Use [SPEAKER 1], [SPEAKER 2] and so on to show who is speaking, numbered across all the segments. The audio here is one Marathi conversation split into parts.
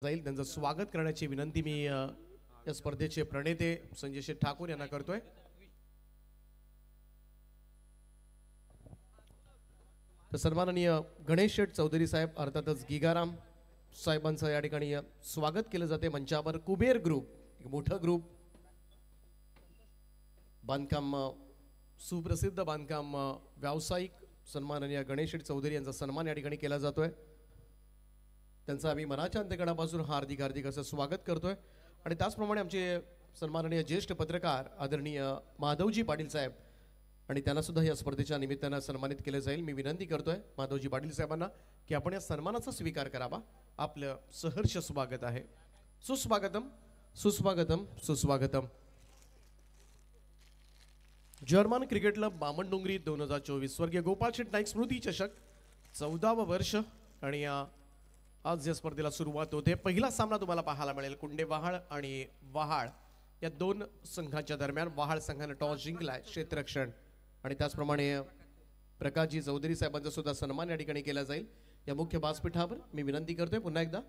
[SPEAKER 1] जाईल त्यांचं स्वागत करण्याची विनंती मी या स्पर्धेचे प्रणेते संजय शेठ ठाकूर यांना करतोय। तर सन्माननीय गणेश शेठ चौधरी साहेब अर्थातच गिगाराम साहेबांचं या ठिकाणी स्वागत केलं जाते मंचावर। कुबेर ग्रुप एक मोठा ग्रुप, बांधकाम सुप्रसिद्ध बांधकाम व्यावसायिक सन्माननीय गणेश शेठ चौधरी यांचा सन्मान या ठिकाणी केला जातोय। त्यांचा आम्ही मनाच्या अंतकणापासून हार्दिक हार्दिक असं स्वागत करतोय। आणि त्याचप्रमाणे आमचे सन्माननीय ज्येष्ठ पत्रकार आदरणीय माधवजी पाटील साहेब आणि त्यांना सुद्धा या स्पर्धेच्या निमित्तानं सन्मानित केले जाईल। मी विनंती करतोय माधवजी पाटील साहेबांना की आपण या सन्मानाचा स्वीकार करावा। आपलं सहर्ष स्वागत आहे। सुस्वागतम सुस्वागतम सुस्वागतम। जर्मन क्रिकेट क्लब बामणडोंगरी 2024 स्वर्गीय गोपाळ शेठ नाईक स्मृती चषक 14वे वर्ष आणि आज या स्पर्धेला सुरुवात होते। पहिला सामना तुम्हाला पाहायला मिळेल कुंडे वहाळ आणि वहाळ या दोन संघांच्या दरम्यान। वहाळ संघाने टॉस जिंकलाय क्षेत्ररक्षण आणि त्याचप्रमाणे प्रकाशजी चौधरी साहेबांचा सुद्धा सन्मान या ठिकाणी केला जाईल। या मुख्य व्यासपीठावर मी विनंती करतोय पुन्हा एकदा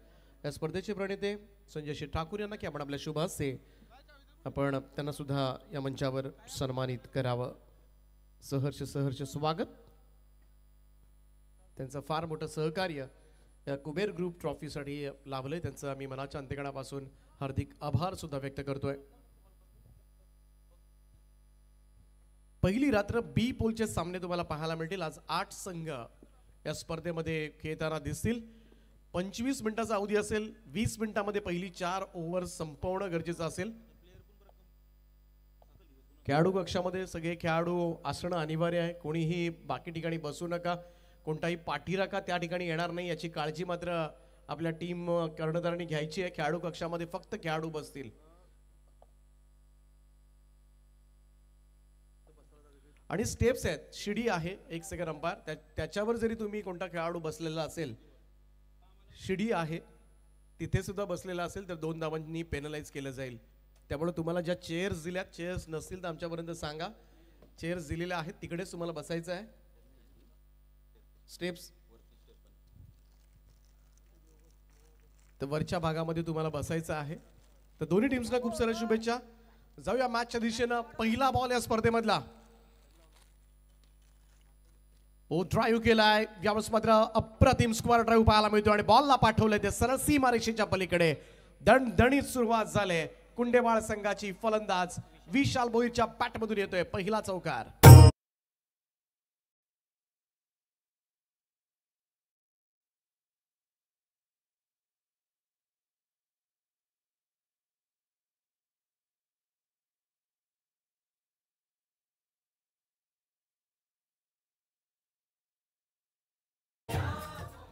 [SPEAKER 1] या स्पर्धेचे प्रणेते संजय शेठ ठाकूर यांना की आपण आपल्या शुभ हस्ते आपण त्यांना सुद्धा या मंचावर सन्मानित करावं। सहर्ष सहर्ष स्वागत। त्यांचं फार मोठं सहकार्य या कुबेर ग्रुप ट्रॉफीसाठी लाभले, त्यांचं आम्ही मनाच्या अंतकणापासून हार्दिक आभार सुद्धा व्यक्त करतोय। पहिली रात्र बी पोलचे सामने तुम्हाला पाहायला मिळतील। आज 8 संघ या स्पर्धेमध्ये खेळताना दिसतील। 25 मिनिटाचा अवधी असेल। 20 मिनिटांमध्ये पहिली 4 ओव्हर संपवणं गरजेचं असेल। खेळाडू कक्षामध्ये सगळे खेळाडू असणं अनिवार्य आहे। कोणीही बाकी ठिकाणी बसू नका, कोणताही पाठीराखा त्या ठिकाणी येणार नाही याची काळजी मात्र आपल्या टीम कर्णधारांनी घ्यायची आहे। खेळाडू कक्षामध्ये फक्त खेळाडू बसतील। आणि स्टेप्स आहेत, शिडी आहे, एक सेकंड अंपायर त्याच्यावर जरी तुम्ही कोणता खेळाडू बसलेला असेल, शिडी आहे तिथे सुद्धा बसलेला असेल तर 2 धावांनी पेनलाइज केलं जाईल। त्यामुळे तुम्हाला ज्या चेअर्स दिल्यात, चेअर्स नसतील तर आमच्यापर्यंत सांगा। चेअर्स दिलेल्या आहेत तिकडेच तुम्हाला बसायचं आहे। स्टेप्स तर वरच्या भागामध्ये तुम्हाला बसायचं आहे। तर दोन्ही टीम्सना खूप साऱ्या शुभेच्छा। जाऊया मॅचच्या दिशेनं। पहिला बॉल या स्पर्धेमधला ड्राईव्ह केलाय, यावेळेस मात्र अप्रतिम स्क्वेअर ड्राईव्ह पाहायला मिळतो आणि बॉलला पाठवलंय ते सरळ सीमारेषेच्या पलीकडे। दणदणीत सुरुवात झाली कुंडेवाळ संघाची। फलंदाज विशाल भोईरच्या बॅटमधून येतोय पहिला चौकार।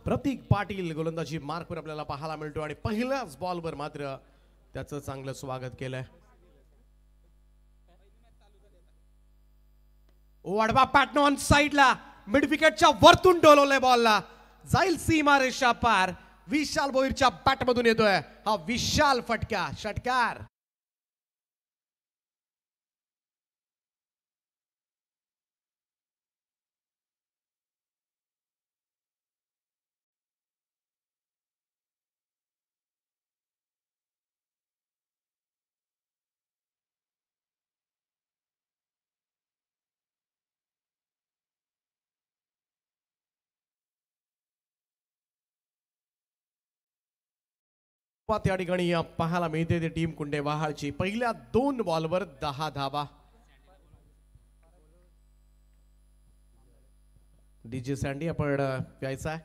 [SPEAKER 1] प्रतीक पाटील गोलंदाजी मार्कवर आपल्याला पाहायला मिळतो आणि पहिल्याच बॉलवर मात्र त्याचं चांगलं स्वागत केलंय। वाडवा पॅटर्न ऑन साइडला मिड विकेटच्या वरतून डोलवलंय बॉलला, जाईल सीमारेषा पार। विशाल भोईरच्या बॅटमधून येतोय हा विशाल फटका, षटकार। त्या ठिकाणी पाहायला मिळते ते टीम कुंडे वहाळची। पहिल्या 2 बॉलवर 10 धावा। डीजे सँडी आपण प्यायचा आहे।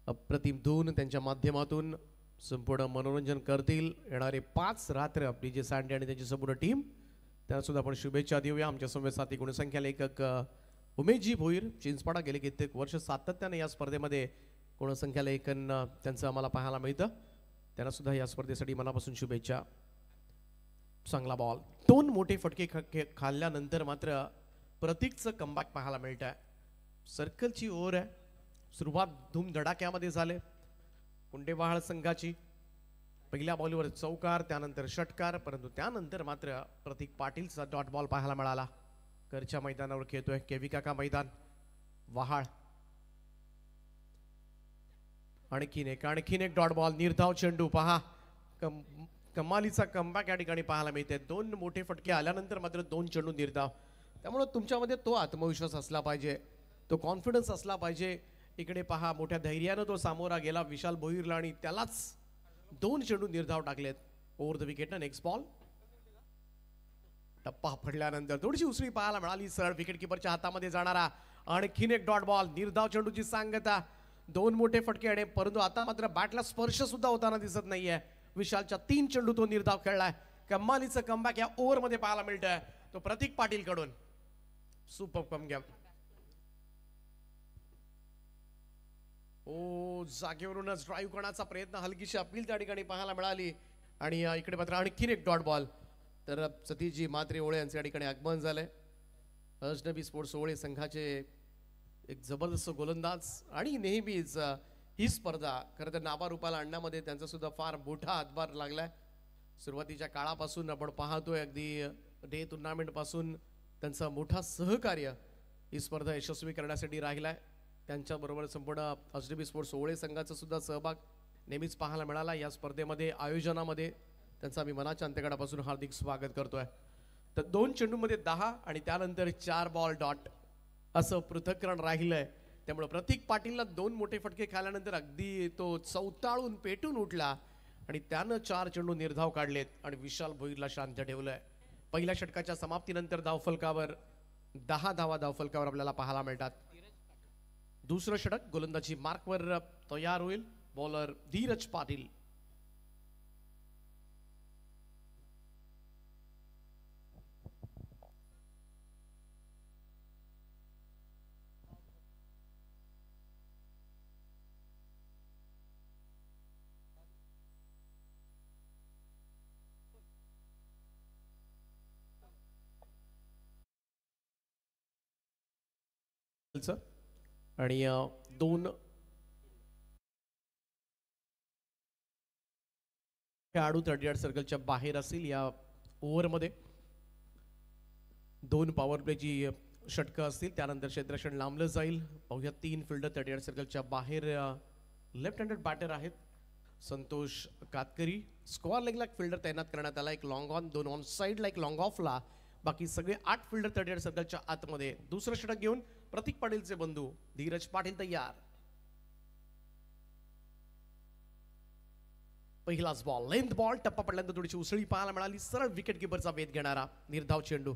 [SPEAKER 1] अप्रतिम धून त्यांच्या माध्यमातून संपूर्ण मनोरंजन करतील। येणारे 5 रात्र डीजे सँडी आणि त्यांची संपूर्ण टीम, त्यांना सुद्धा आपण शुभेच्छा देऊया। आमच्या समवेत साथी गुणसंख्या लेखक उमेशजी भोईर चिंचपाडा गेले कित्येक वर्ष सातत्याने या स्पर्धेमध्ये गुणसंख्या लेखन त्यांचं आम्हाला पाहायला मिळतं। त्यांना सुद्धा या स्पर्धेसाठी मनापासून शुभेच्छा। चांगला बॉल, 2 मोठे फटके खाल्ल्यानंतर मात्र प्रतीकचं कमबॅक पाहायला मिळत आहे। सर्कलची ओव्हर आहे, सुरुवात धूमधडाक्यामध्ये झाले कुंडेवाहाळ संघाची। पहिल्या बॉलवर चौकार, त्यानंतर षटकार, परंतु त्यानंतर मात्र प्रतीक पाटीलचा डॉट बॉल पाहायला मिळाला। घरच्या मैदानावर खेळतोय केवी काका मैदान वहाळ। आणखीन एक डॉट बॉल, निर्धाव चेंडू पहा. कमालीचा कमबॅक या ठिकाणी पाहायला मिळते. दोन मोठे फटके आल्यानंतर मात्र दोन चेंडू निर्धाव. त्यामुळे तुमच्यामध्ये तो आत्मविश्वास असला पाहिजे, तो कॉन्फिडन्स असला पाहिजे. इकडे पहा, मोठ्या धैर्यानं तो सामोरा गेला विशाल भोईरला आणि त्यालाच दोन चेंडू निर्धाव टाकलेत over the wicket. Next ball, टप्पा पडल्यानंतर थोडीशी उसळी पाहायला मिळाली. सरळ विकेट किपरच्या हातामध्ये जाणारा आणखीन एक डॉट बॉल, निर्धाव चेंडूची सांगता. दोन मोठे फटके आणि परंतु आता मात्र बॅटला स्पर्श सुद्धा होताना दिसत नाहीये. विशालच्या तीन चेंडू तो निर्धाव खेळलाय. कमालीचं कमबॅक या ओव्हर मध्ये पाहायला मिळतंय तो प्रतीक पाटील कडून. Super comeback. ओ, जागेवरूनच ड्राईव्ह करण्याचा प्रयत्न, हलकीशी अपील त्या ठिकाणी पाहायला मिळाली. आणि इकडे मात्र आणखीन एक डॉट बॉल. तर सतीशजी म्हात्रे ओळे यांच्या ठिकाणी आगमन झालंय. अजनबी स्पोर्ट्स ओळे संघाचे एक जबरदस्त गोलंदाज आणि नेहमीच ही स्पर्धा खरं तर नावारूपाला आणण्यामध्ये त्यांचा सुद्धा फार मोठा हातभार लागलाय. सुरुवातीच्या काळापासून आपण पाहतोय, अगदी डे टुर्नामेंट पासून त्यांचा मोठा सहकार्य ही स्पर्धा यशस्वी करण्यासाठी राहिलाय. त्यांच्याबरोबर संपूर्ण अजनबी स्पोर्ट्स ओळे संघाचा सुद्धा सहभाग नेहमीच पाहायला मिळाला. या स्पर्धेमध्ये आयोजनामध्ये त्यांचा मी मनाच्या अंतकडापासून हार्दिक स्वागत करतोय. तर दोन चेंडूमध्ये 10 आणि त्यानंतर 4 बॉल डॉट असं पृथक्करण राहिलंय. त्यामुळे प्रतीक पाटीलला दोन मोठे फटके खाल्यानंतर अगदी तो चौताळून पेटून उठला आणि त्यानं 4 चेंडू निर्धाव काढलेत आणि विशाल भोईरला शांत ठेवलंय. पहिल्या षटकाच्या समाप्तीनंतर धावफलकावर 10 धावा धावफलकावर आपल्याला पाहायला मिळतात. दुसरं षटक गोलंदाजी मार्कवर तयार होईल. बॉलर धीरज पाटील. आणि दोन खेळाडू 38 सर्कलच्या बाहेर असतील या ओव्हरमध्ये. दोन पॉवर प्लेची षटकं असतील, त्यानंतर क्षेत्ररक्षण लांबलं जाईल. पाहूया, 3 फिल्डर 38 सर्कलच्या बाहेर लेफ्ट हँडेड बॅटर आहेत. संतोष कातकरी. स्क्वेअर लेगला एक फिल्डर तैनात करण्यात आला, एक लॉंग ऑन, 2 ऑन साईडला, एक लॉंग ऑफला. बाकी सगळे 8 फिल्डर 38 सर्कलच्या आतमध्ये. दुसरं षटक घेऊन प्रतीक पाटीलचे बंधू धीरज पाटील तयार. पहिलाच बॉल, लेंथ बॉल, टप्पा पडल्यानंतर थोडीशी उसळी पाहायला मिळाली. सरळ विकेट किपरचा वेध घेणारा निर्धाव चेंडू.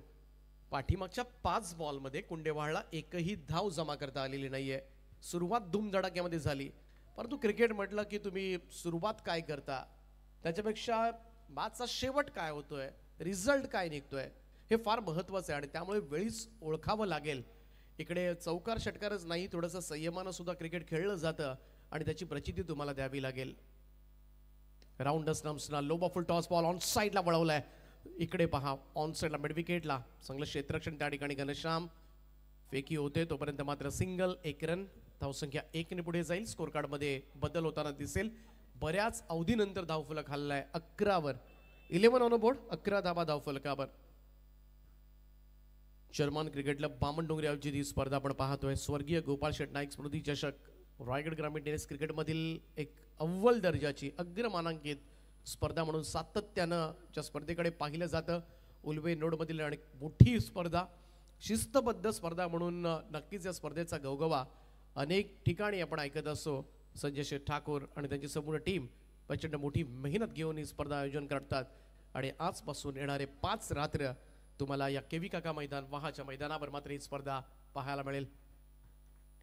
[SPEAKER 1] पाठीमागच्या 5 बॉलमध्ये कुंडेवाळला एकही धाव जमा करता आलेली नाहीये. सुरुवात धूमधडाक्यामध्ये झाली, परंतु क्रिकेट म्हटलं की तुम्ही सुरुवात काय करता त्याच्यापेक्षा मॅचचा शेवट काय होतोय, रिझल्ट काय निघतोय हे फार महत्वाचं आहे आणि त्यामुळे वेळीच ओळखावं लागेल. इकडे चौकार षटकारच नाही, थोडंसं संयमानं सुद्धा क्रिकेट खेळलं जातं आणि त्याची प्रचिती तुम्हाला द्यावी लागेल. राऊंड स्टंप्सना low full toss ball on साईडला वळवलाय. इकडे पहा, ऑन साईडला मिड विकेटला चांगलं क्षेत्ररक्षण त्या ठिकाणी. घनश्याम फेकी होते तोपर्यंत मात्र सिंगल, 1 रन. धावसंख्या 1 ने पुढे जाईल. स्कोर कार्ड मध्ये बदल होताना दिसेल. बऱ्याच अवधीनंतर धावफलक हल्लाय 11 वर. 11 ऑन बोर्ड, 11 धावा धावफलकावर. शर्मान क्रिकेट क्लब बामणडोंगरी आयोजित ही स्पर्धा आपण पाहतोय. स्वर्गीय गोपाळ शेट नाईक स्मृती चषक रायगड ग्रामीण टेनिस क्रिकेटमधील एक अव्वल दर्जाची अग्रमानांकित स्पर्धा म्हणून सातत्यानं ज्या स्पर्धेकडे पाहिलं जातं. उल्वे नोडमधील आणि मोठी स्पर्धा, शिस्तबद्ध स्पर्धा म्हणून नक्कीच या स्पर्धेचा गवगवा अनेक ठिकाणी आपण ऐकत असतो. संजय शेठ ठाकूर आणि त्यांची संपूर्ण टीम प्रचंड मोठी मेहनत घेऊन ही स्पर्धा आयोजन करतात आणि आजपासून येणारे 5 रात्र तुम्हाला या केवी काका मैदान वहाच्या मैदानावर मात्र ही स्पर्धा पाहायला मिळेल.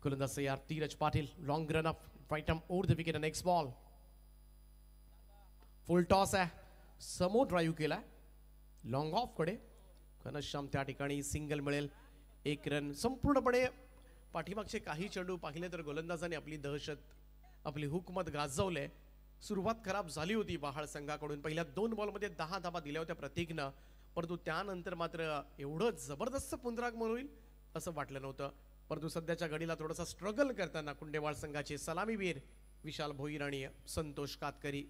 [SPEAKER 1] गोलंदाज तयार Dhiraj Patil. Long run up, right arm over the wicket. Next ball, full toss आहे, समोर ड्राईव्ह केला लॉंग ऑफ कडे. घनश्याम त्या ठिकाणी सिंगल मिळेल, 1 रन. संपूर्णपणे पाठीमागचे काही चेंडू पाहिले तर गोलंदाजाने आपली दहशत, आपली हुकमत गाजवले. सुरुवात खराब झाली होती बहाळ संघाकडून. पहिल्या 2 बॉलमध्ये 10 धावा दिल्या होत्या प्रत्येकनं, परंतु त्यानंतर मात्र एवढं जबरदस्त पुनरागमन होईल असं वाटलं नव्हतं. परंतु सध्याच्या घडीला थोडासा स्ट्रगल करताना कुंडेवाळ संघाचे सलामीवीर विशाल भोईर आणि संतोष कातकरी.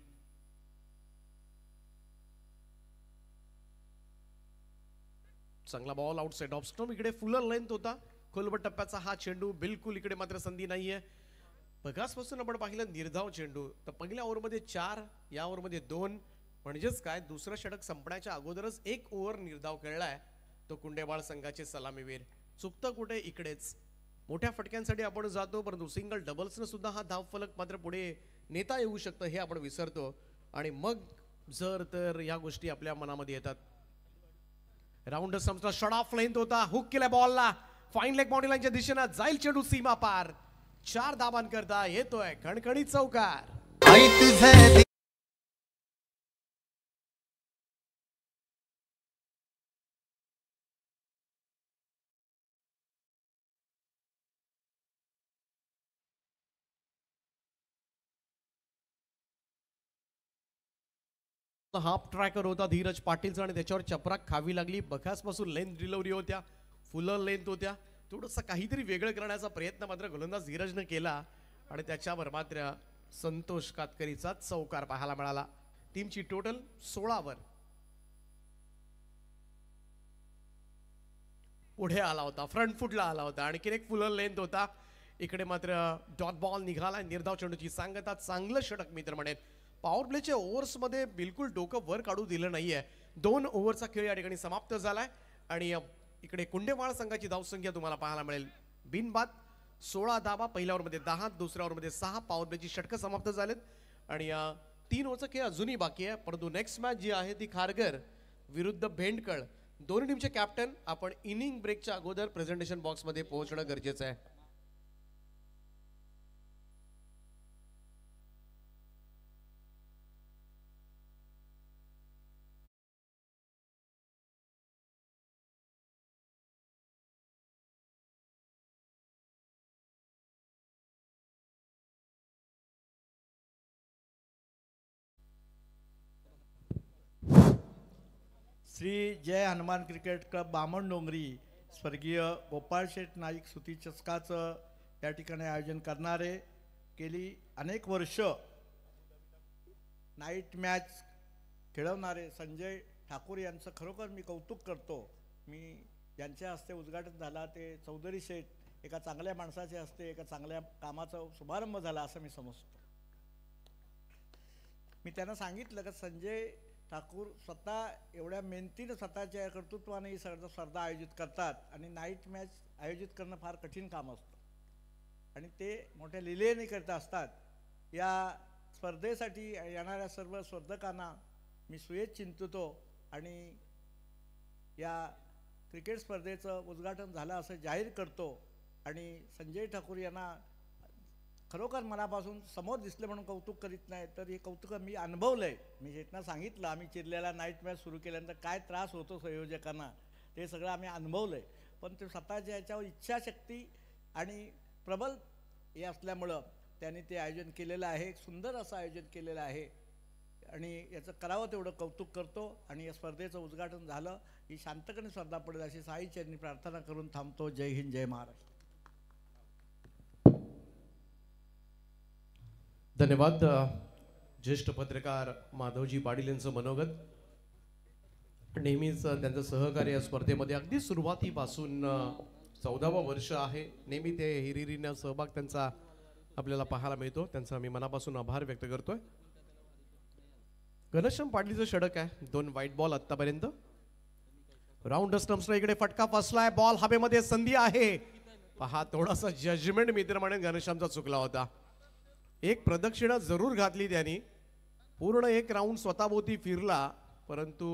[SPEAKER 1] चांगला बॉल आउटसाइड ऑफ स्टंप. इकडे फुलर लेंथ होता, खोलवर टप्प्याचा हा चेंडू. बिलकुल इकडे मात्र संधी नाहीये. बघासपासून आपण पाहिलं निर्धाव चेंडू तर पहिल्या ओव्हरमध्ये 4 या ओव्हरमध्ये 2 म्हणजेच काय दुसरं षटक संपण्याच्या अगोदरच एक ओव्हर निर्धाव खेळलाय तो कुंडेबाळ संघाचे सलामीवीर. चुकतं कुठे इकडेच मोठ्या फटक्यांसाठी आपण जातो परंतु सिंगल डबल्सनं सुद्धा हा धावफलक मात्र पुढे नेता येऊ शकतं हे आपण विसरतो आणि मग जर तर या गोष्टी आपल्या मनामध्ये येतात. राऊंड संपला शॉट ऑफ लेंथ होता हुक केला बॉलला फाईन लेग बाउंड्री लाईनच्या दिशेने जाईल चेंडू सीमा पार 4 धाबांकरता येतोय खणखणीत चौकार. हाफ ट्रॅकर होता धीरज पाटीलचा आणि त्याच्यावर चपराक खावी लागली. बघासपासून लेंथ डिलिव्हरी होत्या फुलं लेंथ होत्या थोडंसं काहीतरी वेगळं करण्याचा प्रयत्न मात्र गोलंदाज धीरजने केला आणि त्याच्यावर मात्र संतोष कातकरीचा चौकार पाहायला मिळाला. टीमची टोटल 16 वर पुढे आला होता फ्रंट फुटला आला होता आणखीन एक फुलं लेंथ होता. इकडे मात्र डॉट बॉल निघाला निर्धाव चेंडूची सांगता चांगलं षटक मित्र म्हणेल. पॉवर प्लेच्या ओव्हर्समध्ये बिलकुल डोकं वर काढू दिलं नाहीये. 2 ओव्हरचा खेळ या ठिकाणी समाप्त झालाय आणि इकडे कुंडेमाळ संघाची धावसंख्या तुम्हाला पाहायला मिळेल बिनबाद 16 धावा. पहिल्या ओव्हरमध्ये 10 दुसऱ्या ओव्हरमध्ये 6 पॉवर प्लेची षटकं समाप्त झालेत आणि 3 ओव्हरचा खेळ अजूनही बाकी आहे. परंतु नेक्स्ट मॅच जी आहे ती खारघर विरुद्ध भेंडकळ. दोन्ही टीमचे कॅप्टन आपण इनिंग ब्रेकच्या अगोदर प्रेझेंटेशन बॉक्समध्ये पोहोचणं गरजेचं आहे.
[SPEAKER 2] श्री जय हनुमान क्रिकेट क्लब बामणडोंगरी स्वर्गीय गोपाळ शेठ नाईक सुती चषकाचं या ठिकाणी आयोजन करणारे गेली अनेक वर्ष नाईट मॅच खेळवणारे संजय ठाकूर यांचं खरोखर मी कौतुक करतो. मी ज्यांच्या हस्ते उद्घाटन झाला ते चौधरी शेठ एका चांगल्या माणसाच्या हस्ते एका चांगल्या कामाचा शुभारंभ झाला असं मी समजतो. मी त्यांना सांगितलं की संजय ठाकूर स्वतः एवढ्या मेहनतीनं स्वतःच्या कर्तृत्वाने ही स्पर्धा आयोजित करतात आणि नाईट मॅच आयोजित करणं फार कठीण काम असतं आणि ते मोठ्या लिलेने करत असतात. या स्पर्धेसाठी येणाऱ्या सर्व स्पर्धकांना मी सुयेत चिंततो आणि या क्रिकेट स्पर्धेचं उद्घाटन झालं असं जाहीर करतो आणि संजय ठाकूर यांना खरोखर मनापासून समोर दिसले म्हणून कौतुक करीत नाही तर हे कौतुक मी अनुभवलंय. मी शेठना सांगितलं आम्ही चिरलेला नाईट मॅच सुरू केल्यानंतर काय त्रास होतो संयोजकांना ते सगळं आम्ही अनुभवलंय. पण ते स्वतःच्या याच्यावर इच्छाशक्ती आणि प्रबल हे असल्यामुळं त्यांनी ते आयोजन केलेलं आहे. एक सुंदर असं आयोजन केलेलं आहे आणि याचं करावं तेवढं कौतुक करतो आणि या स्पर्धेचं उद्घाटन झालं ही शांतपणे स्पर्धा पडेल अशी साईचरणी प्रार्थना करून थांबतो. जय हिंद जय महाराष्ट्र.
[SPEAKER 1] धन्यवाद. ज्येष्ठ पत्रकार माधवजी पाटील यांचं मनोगत. नेहमीच त्यांचं सहकार्य या स्पर्धेमध्ये अगदी सुरुवातीपासून 14वं वर्ष आहे. नेहमी ते हिरिरीनं सहभाग त्यांचा आपल्याला पाहायला मिळतो. त्यांचा मी मनापासून आभार व्यक्त करतोय. घनश्याम पाटलीचं षटक आहे 2 व्हाईट बॉल आतापर्यंत. राऊंड स्टंप्सला इकडे फटका फसलाय बॉल हवेमध्ये संधी आहे. पहा थोडासा जजमेंट मित्र म्हणून घनश्यामचा चुकला होता. एक प्रदक्षिणा जरूर घातली त्यांनी पूर्ण एक राऊंड स्वतःभोवती फिरला परंतु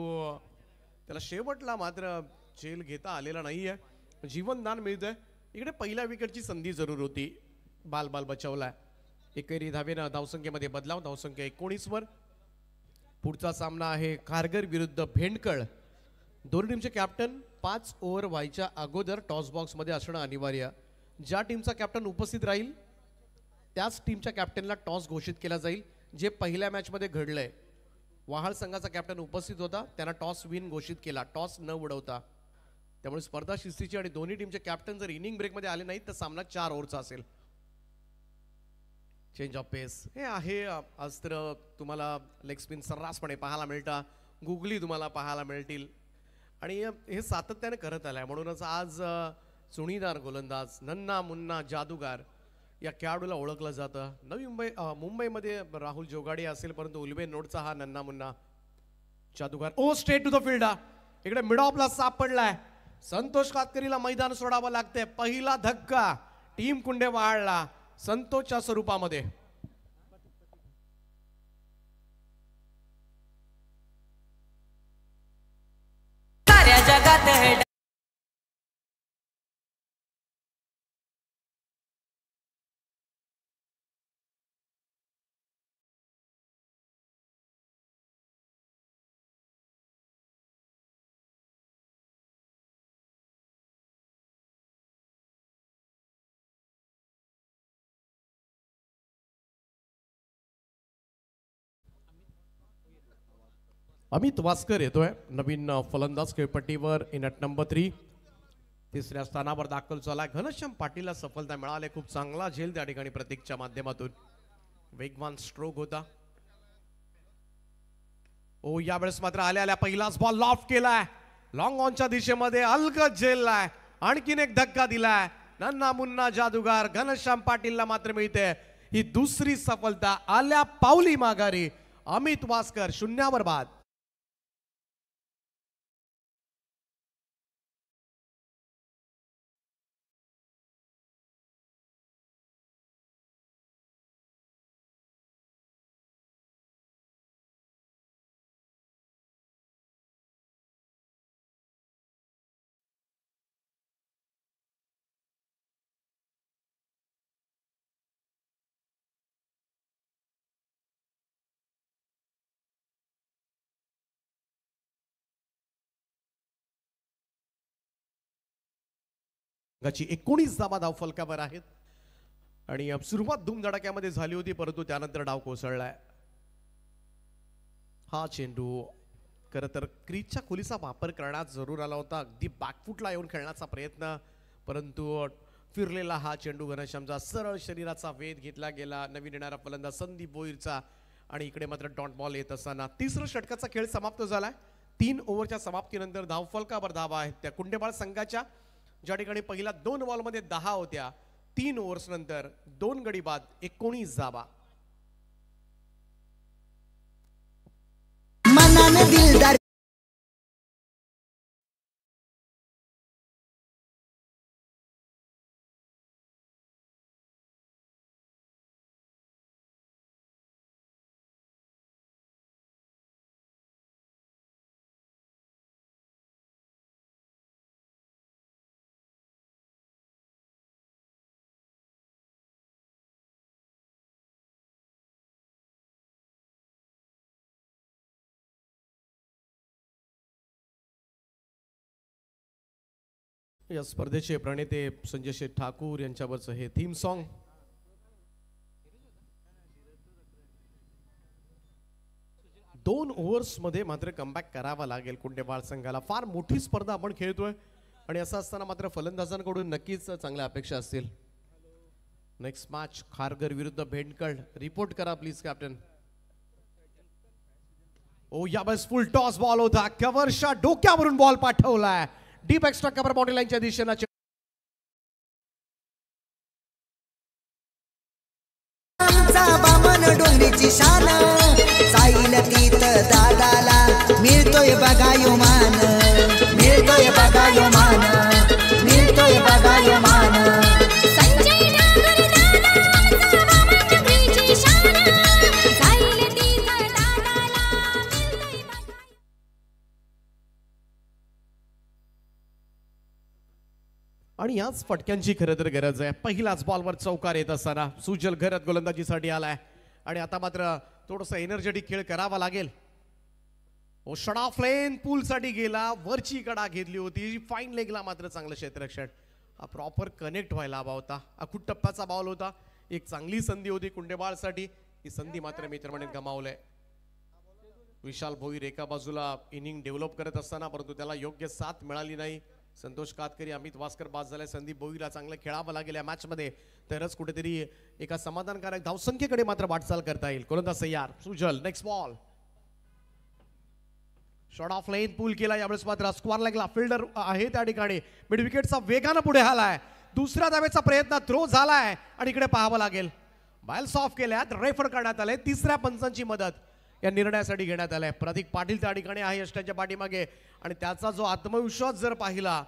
[SPEAKER 1] त्याला शेवटला मात्र झेल घेता आलेला नाहीये. जीवनदान मिळतंय. इकडे पहिल्या विकेटची संधी जरूर होती. बाल बचावलाय. एकेरी धावेनं धावसंख्येमध्ये बदलाव धावसंख्या 19 वर. पुढचा सामना आहे खारघर विरुद्ध भेंडकळ. दोन्ही टीमचे कॅप्टन 5 ओव्हर व्हायच्या अगोदर टॉस बॉक्स मध्ये असणं अनिवार्य. ज्या टीमचा कॅप्टन उपस्थित राहील त्याच टीमच्या कॅप्टनला टॉस घोषित केला जाईल. जे पहिल्या मॅच मध्ये घडलंय वाहाळ संघाचा कॅप्टन उपस्थित होता त्यांना टॉस विन घोषित केला टॉस न उडवता. त्यामुळे स्पर्धा शिस्तीची आणि दोन्ही टीमचे कॅप्टन जर इनिंग ब्रेक मध्ये आले नाहीत तर सामना 4 ओव्हरचा असेल. चेंज ऑफ पेस हे आहे. अस्त्र तुम्हाला लेग स्पिन सर्रासपणे पाहायला मिळतात. गुगली तुम्हाला पाहायला मिळतील आणि हे सातत्याने करत आलाय. म्हणूनच आज चुणीदार गोलंदाज नन्ना मुन्ना जादूगार या खेळाडूला ओळखलं जातं. नवी मुंबईमध्ये राहुल जोगाडे असेल, परंतु उल्बे नोडचा हा नन्ना मुन्ना जादूगार. ओ स्ट्रेट टू द फील्ड. इकडे मिड ऑफला सापडलाय. संतोष कातकरीला मैदान सोडावं लागतंय. पहिला धक्का टीम कुंडेवाळला संतोषच्या स्वरूपामध्ये.
[SPEAKER 3] साऱ्या जगात
[SPEAKER 1] अमित वास्कर येतोय नवीन फलंदाज खेळपट्टीवर इन ॲट नंबर 3. तिसऱ्या स्थानावर दाखल झाला. घनश्याम पाटीलला सफलता मिळाली. खूप चांगला झेल त्या ठिकाणी प्रतीकच्या माध्यमातून. वेगवान स्ट्रोक होता. ओ यावेळेस मात्र आल्या पहिलाच बॉल लॉफ्ट केलाय. लॉंग ऑनच्या दिशेमध्ये अलगद झेललाय. आणखीन एक धक्का दिलाय. नन्ना मुन्ना जादूगार घनश्याम पाटीलला मात्र मिळते ही दुसरी सफलता. आल्या पावली माघारी अमित वास्कर. 0 बाद. ची 19 धावा धावफलकावर आहेत आणि सुरुवात धूमधडाक्यामध्ये झाली होती, परंतु त्यानंतर डाव कोसळलाय. हा चेंडू खरं तर क्रीजच्या खोलीचा वापर करण्यात जरूर आला होता. अगदी बॅकफुटला येऊन खेळण्याचा प्रयत्न, परंतु फिरलेला हा चेंडू घनश्यामचा सरळ शरीराचा वेध घेतला गेला. नवीन येणारा फलंदाज संदीप भोईरचा आणि इकडे मात्र डॉट बॉल येत असताना तिसरं षटकाचा खेळ समाप्त झालाय. 3 ओव्हरच्या समाप्तीनंतर धावफलकावर धावा आहेत त्या कुंडेबाळ संघाच्या, ज्या ठिकाणी पहिल्या 2 बॉलमध्ये 10 होत्या. 3 ओव्हर्स नंतर 2 गडी बाद 19 धावा.
[SPEAKER 3] मनाने दिलदार
[SPEAKER 1] या स्पर्धेचे प्रणेते संजय शेठ ठाकूर यांच्यावरचं हे थीम सॉन्ग. दोन ओव्हर्स मध्ये मात्र कमबॅक करावा लागेल कुंडेबाळ संघाला. फार मोठी स्पर्धा आपण खेळतोय आणि असं असताना मात्र फलंदाजांकडून नक्कीच चांगल्या अपेक्षा असतील. नेक्स्ट मॅच खारघर विरुद्ध भेंडकळ. रिपोर्ट करा प्लीज कॅप्टन. ओ यावेळेस फुल टॉस बॉल होता. कव्हरच्या डोक्यावरून बॉल पाठवलाय डीप एक्स्ट्रा कव्हर बाउंड्री लाईनच्या दिशेने.
[SPEAKER 3] बामण डोंगरीची शान साईल तीत दादाला मिळतोय बघायो मान, मिळतोय बघायो मान, मिळतोय बघायो मान. संजय ठाकूर दादाचा बामण डोंगरीची शान साईल तीत दादाला मिळतोय बघायो.
[SPEAKER 1] आणि याच फटक्यांची खरं तर गरज आहे. पहिलाच बॉलवर चौकार येत असताना सुजल घरत गोलंदाजीसाठी आलाय आणि आता मात्र थोडंसं एनर्जेटिक खेळ करावा लागेल. ओ षडा फ्लेन पूल साठी गेला. वरची कडा घेतली होती. फाईन लेगला मात्र चांगलं क्षेत्ररक्षण. हा प्रॉपर कनेक्ट व्हायला हवा होता. अखूट टप्प्याचा बॉल होता. एक चांगली संधी होती कुंडेबाळसाठी. ही संधी मात्र मित्रमंडळीत गमावलंय. विशाल भोईर एका बाजूला इनिंग डेव्हलप करत असताना, परंतु त्याला योग्य साथ मिळाली नाही. संतोष कातकरी अमित वास्कर बाद झाले. संदीप भोईरला चांगलं खेळावं लागेल या मॅच मध्ये, तरच कुठेतरी एका समाधानकारक धावसंख्येकडे मात्र वाटचाल करता येईल. गोलंदाज तयार सुजल. नेक्स्ट बॉल शॉट ऑफ लेन पूल केला. यावेळेस मात्र स्क्वार लेगला फिल्डर आहे त्या ठिकाणी. मिड विकेटचा वेगानं पुढे आलाय. दुसऱ्या धावेचा प्रयत्न थ्रो झालाय आणि इकडे पाहावं लागेल. बायल्स ऑफ केल्यात, रेफर करण्यात आले. तिसऱ्या पंचांची मदत या निर्णयासाठी घेण्यात आलाय. प्रतीक पाटील त्या ठिकाणी आहे यष्टाच्या पाठीमागे आणि त्याचा जो आत्मविश्वास जर पाहिला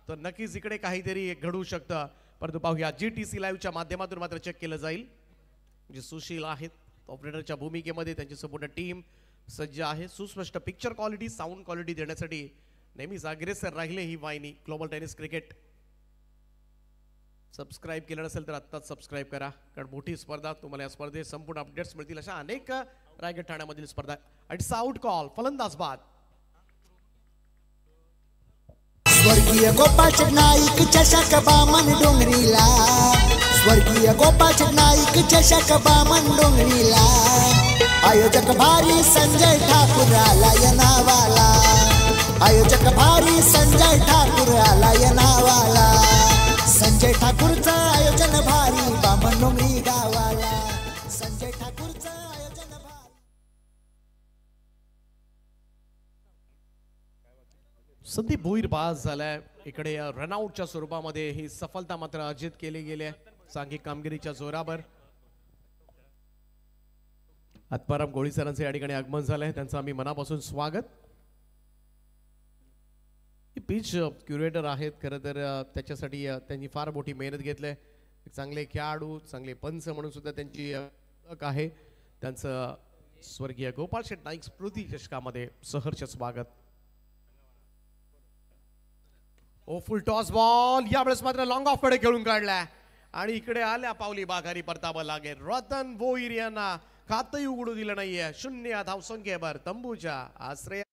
[SPEAKER 1] तर नक्कीच इकडे काहीतरी घडू शकतं. परंतु पाहूया GTC लाईव्हच्या माध्यमातून मात्र चेक केलं जाईल. जे सुशील आहेत ऑपरेटरच्या भूमिकेमध्ये, त्यांची संपूर्ण टीम सज्ज आहे. सुस्पष्ट पिक्चर क्वालिटी, साऊंड क्वालिटी देण्यासाठी नेहमीच अग्रेसर राहिले ही वाहिनी ग्लोबल टेनिस क्रिकेट. सबस्क्राईब केलं नसेल तर आत्ताच सबस्क्राईब करा, कारण मोठी स्पर्धा तुम्हाला या स्पर्धेत संपूर्ण अपडेट्स मिळतील. अशा अनेक रायगड ठाण्यामधील स्पर्धा. इट्स आउट कॉल, फलंदाज बाद.
[SPEAKER 3] स्वर्गीय गोपाळ नाईक चषक बामन डोंगरीला, स्वर्गीय गोपाळ नाईक चषक बामन डोंगरीला. आयोजक भारी संजय ठाकूर आला या नावाला, आयोजक भारी संजय ठाकूर आला या नावाला. संजय ठाकूरचं आयोजन भारी बामन डोंगरी गावाला, संजय ठाकूरचं आयोजन भारी.
[SPEAKER 1] संदीप भोईर पास झालाय. इकडे रनआउटच्या स्वरूपामध्ये ही सफलता मात्र अर्जित केली गेली आहे सांघिक कामगिरीच्या जोरावर. आत्माराम गोळी सरांचे या ठिकाणी आगमन झालंय, त्यांचं आम्ही मनापासून स्वागत. पिच क्युरेटर आहेत खरं तर, त्याच्यासाठी त्यांनी फार मोठी मेहनत घेतली. चांगले खेळाडू, चांगले पंच म्हणून सुद्धा त्यांची ओळख आहे. त्यांचं स्वर्गीय गोपाळ शेठ नाईक स्मृती चषकामध्ये सहर्ष स्वागत. ओ फुल टॉस बॉल, यावेळेस मात्र लॉंग ऑफ कडे खेळून काढलाय आणि इकडे आल्या पावली बागारी परतावा लागेल. रतन भोईर यांना खातही उघडू दिलं नाहीये. 0 धावसंख्येवर तंबूच्या आश्रय.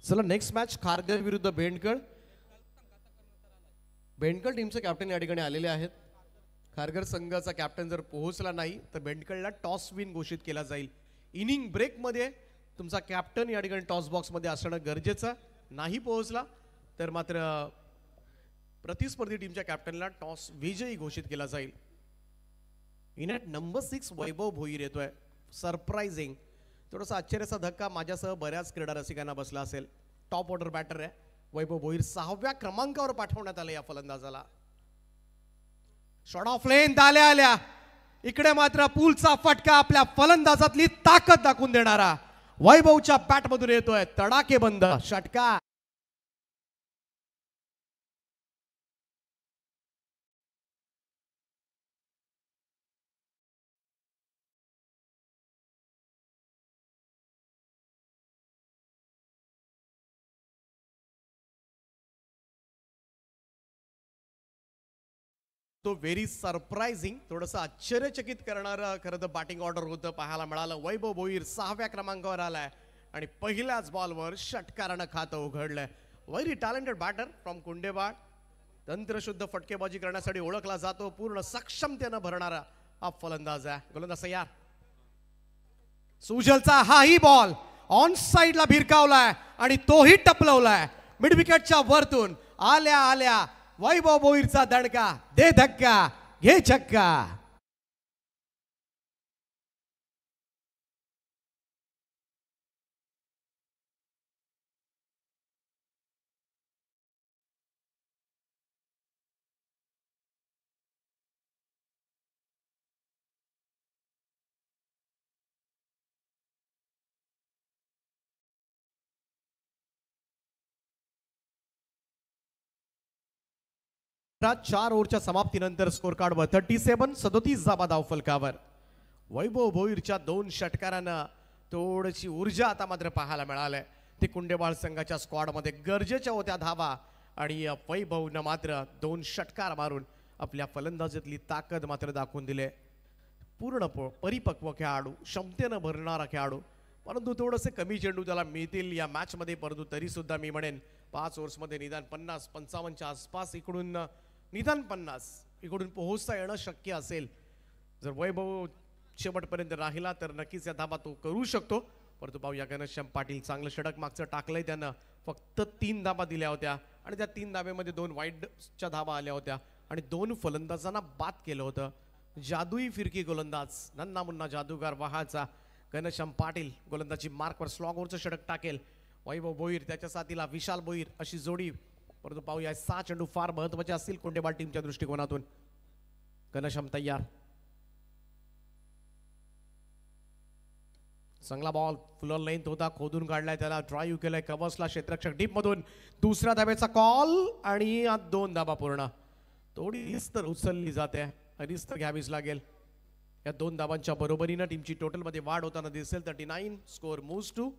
[SPEAKER 1] चला नेक्स्ट मॅच खारघर विरुद्ध बेंडकळ. बेंडकळ टीमचे कॅप्टन या ठिकाणी आलेले आहेत. खारघर संघाचा कॅप्टन जर पोहोचला नाही तर बेंडकळला टॉस विन घोषित केला जाईल. इनिंग ब्रेक मध्ये तुमचा कॅप्टन या ठिकाणी टॉस बॉक्स मध्ये असणं गरजेचं. नाही पोहोचला तर मात्र प्रतिस्पर्धी टीमच्या कॅप्टनला टॉस विजयी घोषित केला जाईल. इन ॲट नंबर 6 वैभव भोईर येतोय. सरप्राइझिंग, थोडासा आश्चर्याचा धक्का माझ्यासह बऱ्याच क्रीडा रसिकांना बसला असेल. टॉप ऑर्डर बॅटर आहे वैभव भोईर. 6व्या क्रमांकावर पाठवण्यात आले या फलंदाजाला. शॉट ऑफ लेंथ आल्या. इकडे मात्र पूलचा फटका आपल्या फलंदाजातली ताकद दाखवून देणारा वैभवच्या बॅट मधून येतोय. तडाकेबंद षटकार. तो व्हेरी सरप्राइझिंग, थोडंसं आश्चर्यचकित करणारं खरं तर बॅटिंग ऑर्डर होतं पाहायला मिळालं. वैभव भोईर 6व्या क्रमांकावर आलाय आणि पहिल्याच बॉलवर षटकारानं खातं उघडलंय. Very talented batter from Kundebal. तंत्रशुद्ध फटकेबाजी करण्यासाठी ओळखला जातो. पूर्ण सक्षमतेनं भरणारा हा फलंदाज आहे. गोलंदाज तयार. सुजलचा हाही बॉल ऑन साइडला भिरकावलाय आणि तोही टपलवलाय. मिड विकेटच्या वरतून आल्या वैभव भोईरचा दणका. दे धक्का, घे छक्का. चार ओव्हरच्या समाप्तीनंतर स्कोर कार्डवर 37 धावा धावफलकावर. वैभव भोईरच्या 2 षटकारांना थोडीशी ऊर्जा आता मात्र पाहायला मिळालंय. ते कुंडेबाळ संघाच्या स्क्वॉड मध्ये गरजेच्या होत्या धावा आणि वैभवनं मात्र 2 षटकार मारून आपल्या फलंदाजीतली ताकद मात्र दाखवून दिले. पूर्ण परिपक्व खेळाडू, क्षमतेनं भरणारा खेळाडू. परंतु थोडंसे कमी चेंडू त्याला मिळतील या मॅचमध्ये. परंतु तरी सुद्धा मी म्हणेन 5 ओव्हर्समध्ये निदान 50-55च्या आसपास इकडून निदान 50 इकडून पोहोचता येणं शक्य असेल. जर वैभव शेवटपर्यंत राहिला तर नक्कीच या धाबा तो करू शकतो. परंतु पाहूया घनश्याम पाटील चांगलं षटक मागचं टाकलंय त्यानं. फक्त 3 धाबा दिल्या होत्या आणि त्या 3 धाब्यामध्ये 2 वाईडच्या धाबा आल्या होत्या आणि 2 फलंदाजांना बाद केलं होतं. जादुई फिरकी गोलंदाज नन्ना मुन्ना जादूगार वहाचा घनश्याम पाटील गोलंदाजी मार्कवर स्लॉगवरचं षटक टाकेल. वैभव भोईर त्याच्या साथीला विशाल भोईर अशी जोडी. परंतु पाहूया 6 चेंडू फार महत्वाचे असतील कोंडेबाल टीमच्या दृष्टिकोनातून. घनश्याम तयार. चांगला बॉल फुल लेंथ होता खोदून काढलाय त्याला. ड्राईव्ह केलाय कव्हर्सला क्षेत्ररक्षक डीप मधून. दुसऱ्या धाब्याचा कॉल आणि 2 धाबा पूर्ण. थोडी रिस्क तर उचलली जाते रिस्क तर घ्यावीच लागेल. या 2 धाबांच्या बरोबरीनं टीमची टोटल मध्ये वाढ होताना दिसेल. 39 स्कोर मूव्स टू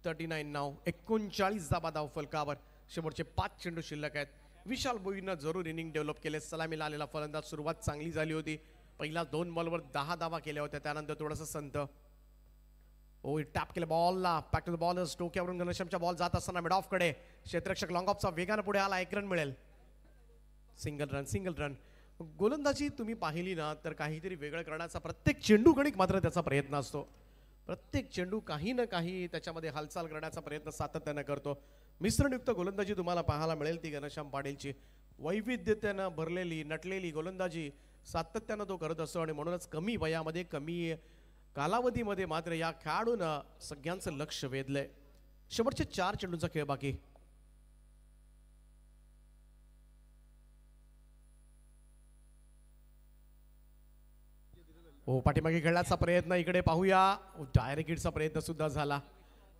[SPEAKER 1] 39 नाव. 39 धाबा धाव फलकावर. शेवटचे 5 चेंडू शिल्लक आहेत. विशाल भोईरनं जरूर इनिंग डेव्हलप केले. सलामीला आलेला फलंदाज. सुरुवात चांगली झाली होती. पहिला 2 बॉलवर 10 धाबा केल्या होत्या. त्यानंतर थोडंसं संत. टॅप केलं बॉलला. Back to the ball. टोक्यावरून घनश्यामचा बॉल जात असताना मिड ऑफ कडे क्षेत्ररक्षक लॉंग ऑफचा वेगानं पुढे आला. 1 रन मिळेल. Single run. गोलंदाजी तुम्ही पाहिली ना तर काहीतरी वेगळं करण्याचा प्रत्येक चेंडू गणिक मात्र त्याचा प्रयत्न असतो. प्रत्येक चेंडू काही ना काही त्याच्यामध्ये हालचाल करण्याचा प्रयत्न सातत्यानं करतो. मिश्रणयुक्त गोलंदाजी तुम्हाला पाहायला मिळेल ती घनश्याम पाटीलची. वैविध्यतेनं भरलेली नटलेली गोलंदाजी सातत्यानं तो करत असतो आणि म्हणूनच कमी वयामध्ये कमी कालावधीमध्ये मात्र या खेळाडूनं सगळ्यांचं लक्ष वेधलंय. शेवटचे 4 चेंडूंचा खेळ बाकी. पाठीमागे खेळण्याचा प्रयत्न इकडे पाहूया. डायरेक्ट हिटचा प्रयत्न सुद्धा झाला.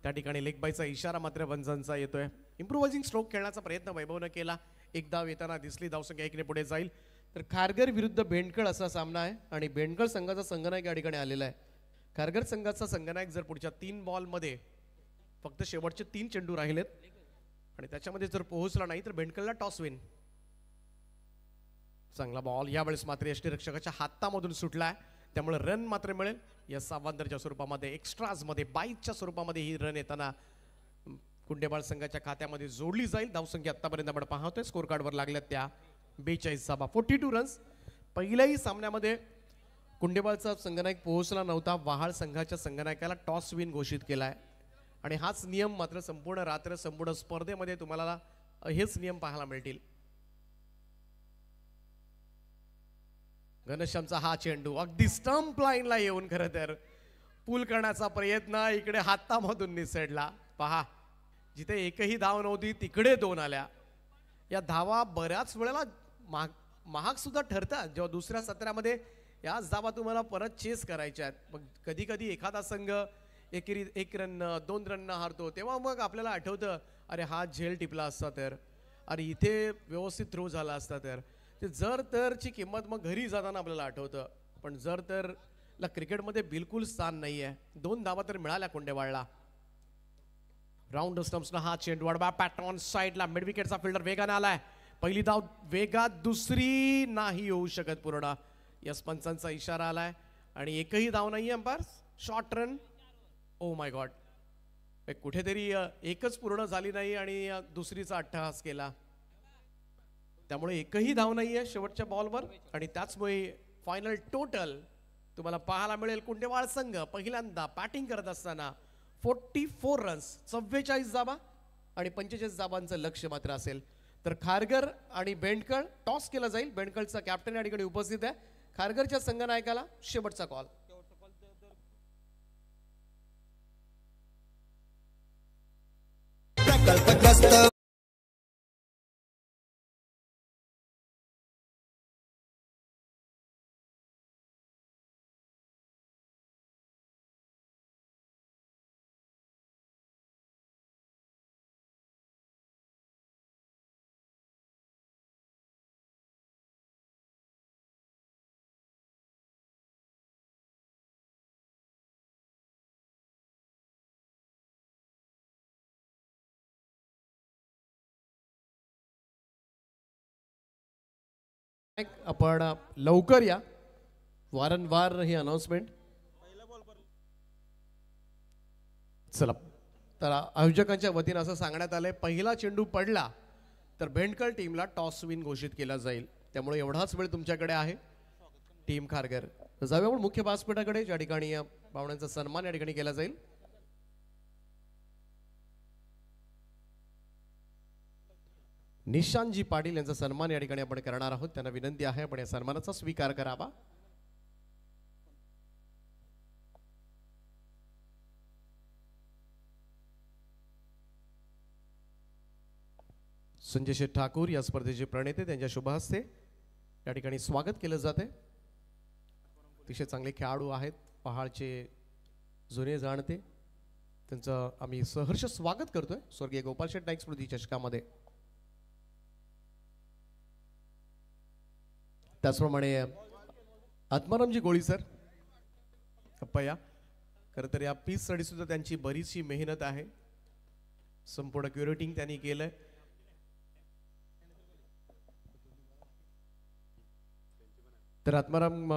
[SPEAKER 1] त्या ठिकाणी लेग बायचा इशारा मात्र बंजांचा येतोय. इम्प्रोवायझिंग स्ट्रोक खेळण्याचा प्रयत्न वैभवनं केला. 1 धाव येताना दिसली. धावसंख्या 1 ने पुढे जाईल. तर खारघर विरुद्ध बेंडकळ असा सामना आहे आणि बेंडकळ संघाचा संघनायक या ठिकाणी आलेला आहे. खारघर संघाचा संघनायक जर पुढच्या 3 बॉलमध्ये फक्त शेवटचे 3 चेंडू राहिलेत आणि त्याच्यामध्ये जर पोहोचला नाही तर बेंडकळला टॉस विन. चांगला बॉल यावेळेस मात्र यष्टीरक्षकाच्या हातामधून सुटलाय. त्यामुळे रन मात्र मिळेल. या सावांदरच्या स्वरूपामध्ये एक्स्ट्राजमध्ये 22च्या स्वरूपामध्ये ही रन येताना कुंडेबाळ संघाच्या खात्यामध्ये जोडली जाईल. धावसंख्या आतापर्यंत आपण पाहतोय स्कोर कार्डवर लागल्यात त्या 42 धावा. 42 रन्स. पहिल्याही सामन्यामध्ये कुंडेबाळचा संघनायक पोहोचला नव्हता. वहाळ संघाच्या संघनायकाला टॉस विन घोषित केलाय आणि हाच नियम मात्र संपूर्ण रात्र संपूर्ण स्पर्धेमध्ये तुम्हाला हेच नियम पाहायला मिळतील. घनश्यामचा हा चेंडू अगदी स्टंप लाईनला येऊन खरं तर पूल करण्याचा प्रयत्न इकडे हातामधून निसटला. पहा जिथे एकही धाव नव्हती तिकडे 2 आल्या. या धावा बऱ्याच वेळेला महाग सुद्धा ठरतात. जेव्हा दुसऱ्या सत्रामध्ये याच धावा तुम्हाला परत चेस करायच्या आहेत. मग कधी कधी एखादा संघ 1 रन 2 रन हारतो तेव्हा मग आपल्याला आठवतं अरे हा झेल टिपला असता तर, अरे इथे व्यवस्थित थ्रो झाला असता तर. ते जर तरची किंमत मग घरी जाताना आपल्याला आठवतं. पण जर तर ला क्रिकेटमध्ये बिलकुल स्थान नाही आहे. 2 धावा तर मिळाल्या कोंडेवाडला. राऊंड स्टम्प्सना हा चेंडू वाढवा पॅटर्न साईडला. मिड विकेटचा फिल्डर वेगाने आलाय. पहिली धाव वेगात, दुसरी नाही होऊ शकत पूर्ण. यस पंचांचा इशारा आलाय आणि एकही धाव नाही. Umpire short run. Oh my God. कुठेतरी एकच पूर्ण झाली नाही आणि दुसरीचा अट्टहास केला. त्यामुळे एकही धाव नाहीये शेवटच्या बॉलवर आणि त्याचमुळे फायनल टोटल तुम्हाला पाहायला मिळेल. कुंडेवाळ संघ पहिल्यांदा बॅटिंग करत असताना 44 रन्स 44 धावा आणि 45 धावांचं लक्ष्य मात्र असेल. तर खारघर आणि बेंडकळ टॉस केला जाईल. बेंडकळचा कॅप्टन या ठिकाणी उपस्थित आहे. खारघरच्या संघनायकाला शेवटचा कॉल.
[SPEAKER 3] प्रकल्पग्रस्त
[SPEAKER 1] आपण लवकर या. वारंवार ही अनाउन्समेंट. चला, तर आयोजकांच्या वतीनं असं सांगण्यात आलंय पहिला चेंडू पडला तर भेंडकळ टीमला टॉस विन घोषित केला जाईल. त्यामुळे एवढाच वेळ तुमच्याकडे आहे टीम खारघर. तर जाऊया आपण मुख्य व्यासपीठाकडे, ज्या ठिकाणी या पाहुण्यांचा सन्मान या ठिकाणी केला जाईल. निशांतजी पाटील यांचा सन्मान या ठिकाणी आपण करणार आहोत. त्यांना विनंती आहे आपण या सन्मानाचा स्वीकार करावा. संजय शेठ ठाकूर या स्पर्धेचे प्रणेते, त्यांच्या शुभ हस्ते या ठिकाणी स्वागत केलं जाते. अतिशय चांगले खेळाडू आहेत, पहाडचे जुने जाणते, त्यांचं आम्ही सहर्ष स्वागत करतोय स्वर्गीय गोपाल शेठ नाईक स्मृती चषकामध्ये. त्याचप्रमाणे आत्मारामजी गोळी सर अप्पया, खरं तर या पीससाठी सुद्धा त्यांची बरीचशी मेहनत आहे. संपूर्ण क्युरेटिंग त्यांनी केलंय. तर आत्माराम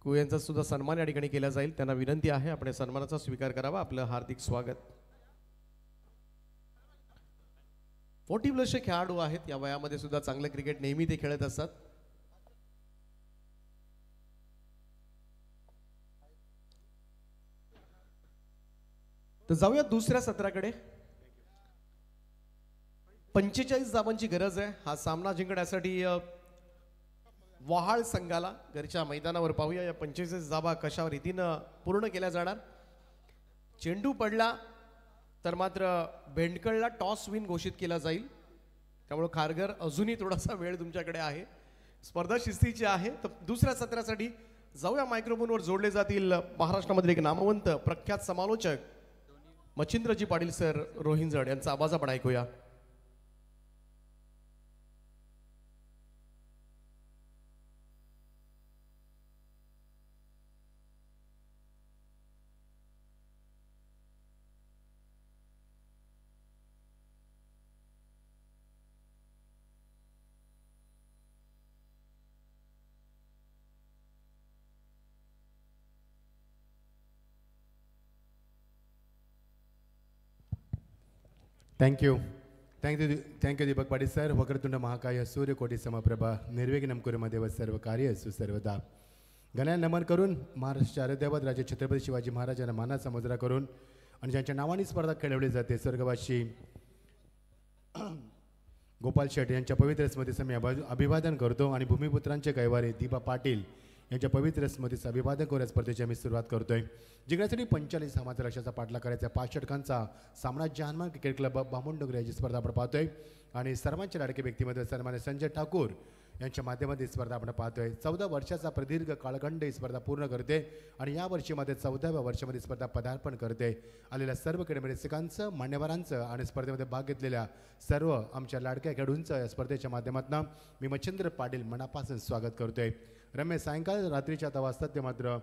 [SPEAKER 1] यांचा सुद्धा सन्मान या ठिकाणी केला जाईल. त्यांना विनंती आहे आपण या सन्मानाचा स्वीकार करावा. आपलं हार्दिक स्वागत. 40+ खेळाडू आहेत या वयामध्ये सुद्धा चांगलं क्रिकेट नेहमी ते खेळत असतात. तर जाऊया दुसऱ्या सत्राकडे. 45 धावांची गरज आहे हा सामना जिंकण्यासाठी. वहाळ संघाला घरच्या मैदानावर पाहूया या 45 धावा कशा रीतीनं पूर्ण केल्या जाणार. चेंडू पडला तर मात्र भेंडकळला टॉस विन घोषित केला जाईल. त्यामुळे खारघर अजूनही थोडासा वेळ तुमच्याकडे आहे. स्पर्धा शिस्तीची आहे. तर दुसऱ्या सत्रासाठी जाऊया. मायक्रोफोनवर जोडले जातील महाराष्ट्रामधील एक नामवंत प्रख्यात समालोचक मच्छिंद्रजी पाटील सर रोहिंजड यांचा आवाज आपण ऐकूया.
[SPEAKER 4] Thank you Deepak Patil sir. वक्रतुंड महाकाय सूर्यकोटी समप्रभा निर्विघ्नं कुरु मदेव सर्व कार्य सर्वदा. गण्या नमन करून महाराष्ट्राचे आराध्यवत राजे छत्रपती शिवाजी महाराजांना मानाचा मुजरा करून आणि ज्यांच्या नावाने स्पर्धा खेळवली जाते स्वर्गवासी गोपाल शेठ यांच्या पवित्र स्मृतीचं मी अभिवादन करतो. आणि भूमिपुत्रांचे कैवारे दीपा पाटील यांच्या पवित्र स्मृतीचं अभिवादन करून स्पर्धेची आम्ही सुरुवात करतोय. जिंकण्यासाठी 45 धावांचा लक्ष्याचा पाठलाग करायचा 5 षटकांचा सामना जहानमान क्रिकेट क्लब बामणडोंगरी याची स्पर्धा आपण पाहतोय. आणि सर्वांच्या लाडके व्यक्तीमध्ये सन्मान्य संजय ठाकूर यांच्या माध्यमातून स्पर्धा आपण पाहतोय. 14 वर्षाचा प्रदीर्घ कालखंड ही स्पर्धा पूर्ण करते आणि या वर्षीमध्ये 14व्या वर्षामध्ये स्पर्धा पदार्पण करते. आलेल्या सर्व क्रीडरसिकांचं, मान्यवरांचं आणि स्पर्धेमध्ये भाग घेतलेल्या सर्व आमच्या लाडक्या खेळाडूंचं या स्पर्धेच्या माध्यमातून मी मच्छिंद्र पाटील मनापासून स्वागत करतोय. रम्य सायंकाळ रात्रीच्या आता वाजतात ते मात्र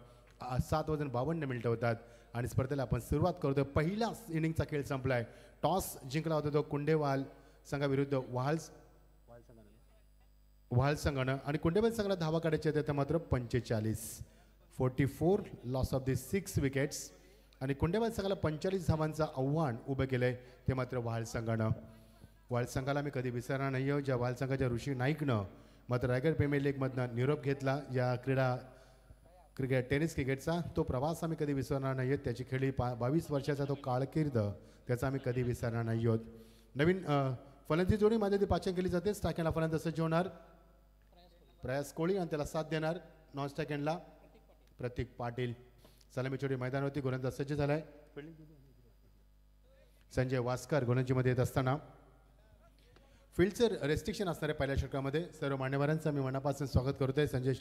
[SPEAKER 4] 7:52 होतात आणि स्पर्धेला आपण सुरुवात करतोय. पहिला इनिंगचा खेळ संपलाय. टॉस जिंकला होता तो कुंडेवाल संघाविरुद्ध वहाळ संघानं आणि कुंडेवाल संघाला धावा काढायचे आहेत तर मात्र 44 लॉस ऑफ दी 6 विकेट्स. आणि कुंडेवाल संघाला 45 धावांचं आव्हान उभं केलंय ते मात्र वहाळ संघानं. वहाळ संघाला मी कधी विसरणार नाही हो. ज्या वहाळ संघाच्या ऋषी नाईकनं मात्र रायगड प्रीमियर लीगमधनं निरोप घेतला या टेनिस क्रिकेटचा, तो प्रवास आम्ही कधी विसरणार नाही आहोत. त्याची खेळी 22 वर्षाचा तो काळकीर्द त्याचा आम्ही कधी विसरणार नाही आहोत. नवीन फलंदाजी जोडी मध्ये ती पाचन केली जाते. स्टॅकेंडला फलंदाज सज्ज होणार प्रयास कोळी आणि त्याला साथ देणार नॉन स्टॅकेंडला प्रतीक पाटील. सलामी छोटी मैदानावरती गोलंदाज सज्ज झालाय. संजय वास्कर गोलंदाजीमध्ये येत असताना फील्डचं रेस्ट्रिक्शन असणाऱ्या पहिल्या षटकामध्ये सर्व मान्यवरांचं मी मनापासून स्वागत करतोय. संजय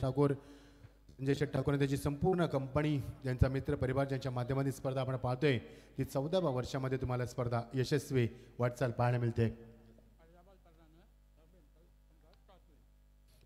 [SPEAKER 4] शेठ ठाकूर त्याची संपूर्ण कंपनी, ज्यांचा मित्र परिवार, ज्यांच्या माध्यमातून स्पर्धा आपण पाहतोय ती 14व्या वर्षामध्ये तुम्हाला स्पर्धा यशस्वी वाटचाल पाहायला मिळते.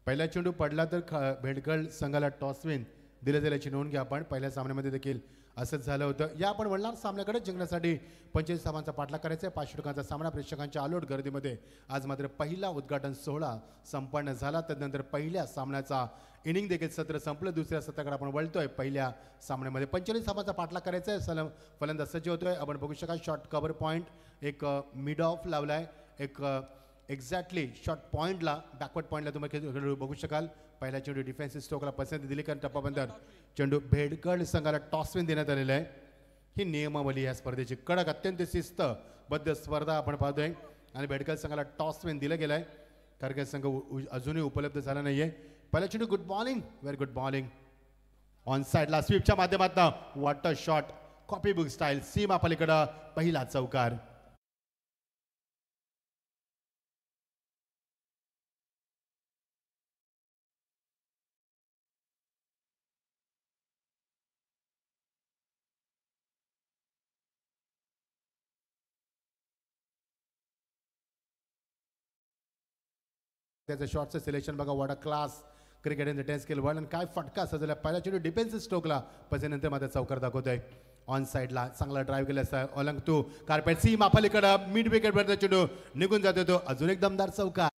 [SPEAKER 4] पहिला चेंडू पडला तर भेंडकळ संघाला टॉस विन दिले जाईल याची नोंद घ्या. आपण पहिल्या सामन्यामध्ये देखील असंच झालं होतं. या आपण वळणार सामन्याकडे जिंकण्यासाठी 25 धावांचा पाठलाग करायचा आहे. 5 षटकांचा सामना प्रेक्षकांच्या आलोट गर्दीमध्ये आज मात्र पहिला उद्घाटन सोहळा संपन्न झाला. त्यानंतर पहिल्या सामन्याचा इनिंग देखील सत्र संपलं. दुसऱ्या सत्राकडे आपण वळतोय. पहिल्या सामन्यामध्ये 45 धावांचा पाठलाग करायचा आहे. फलंदाज सज्ज होतोय. आपण बघू शकाल शॉर्ट कव्हर पॉईंट एक मिड ऑफ लावलाय. एक एक्झॅक्टली शॉर्ट पॉईंटला बॅकवर्ड पॉईंटला तुम्ही बघू शकाल. पहिला चेंडू डिफेन्सिव्ह स्ट्रोकला पसंती दिली कारण टप्पाबंदर चेंडू भेडगड संघाला टॉसविन देण्यात आलेला आहे. ही नियमावली या स्पर्धेची कडक अत्यंत शिस्तबद्ध स्पर्धा आपण पाहतोय आणि भेडगड संघाला टॉसविन दिलं गेलं आहे. कारण संघ अजूनही उपलब्ध झाला नाहीये. पहिला चेंडू good bowling very good bowling on साईडला स्वीपच्या माध्यमातून what a shot copy book style सीमा पलीकडं पहिला चौकार. त्याचं शॉटचं सिलेक्शन बघा. What a class cricket in the 10 scale world. आणि काय फटका सजवला. पहिला चेंडू डिफेन्सिव्ह स्ट्रोकला पसेनंतर मात्र चौकार दाखवतोय. ऑन साईडला चांगला ड्राईव्ह केला असता अलंग टू कार्पेट सीमा पलीकडं मिड विकेटवरचा चेंडू निघून जातो. तो अजून एक दमदार चौकार.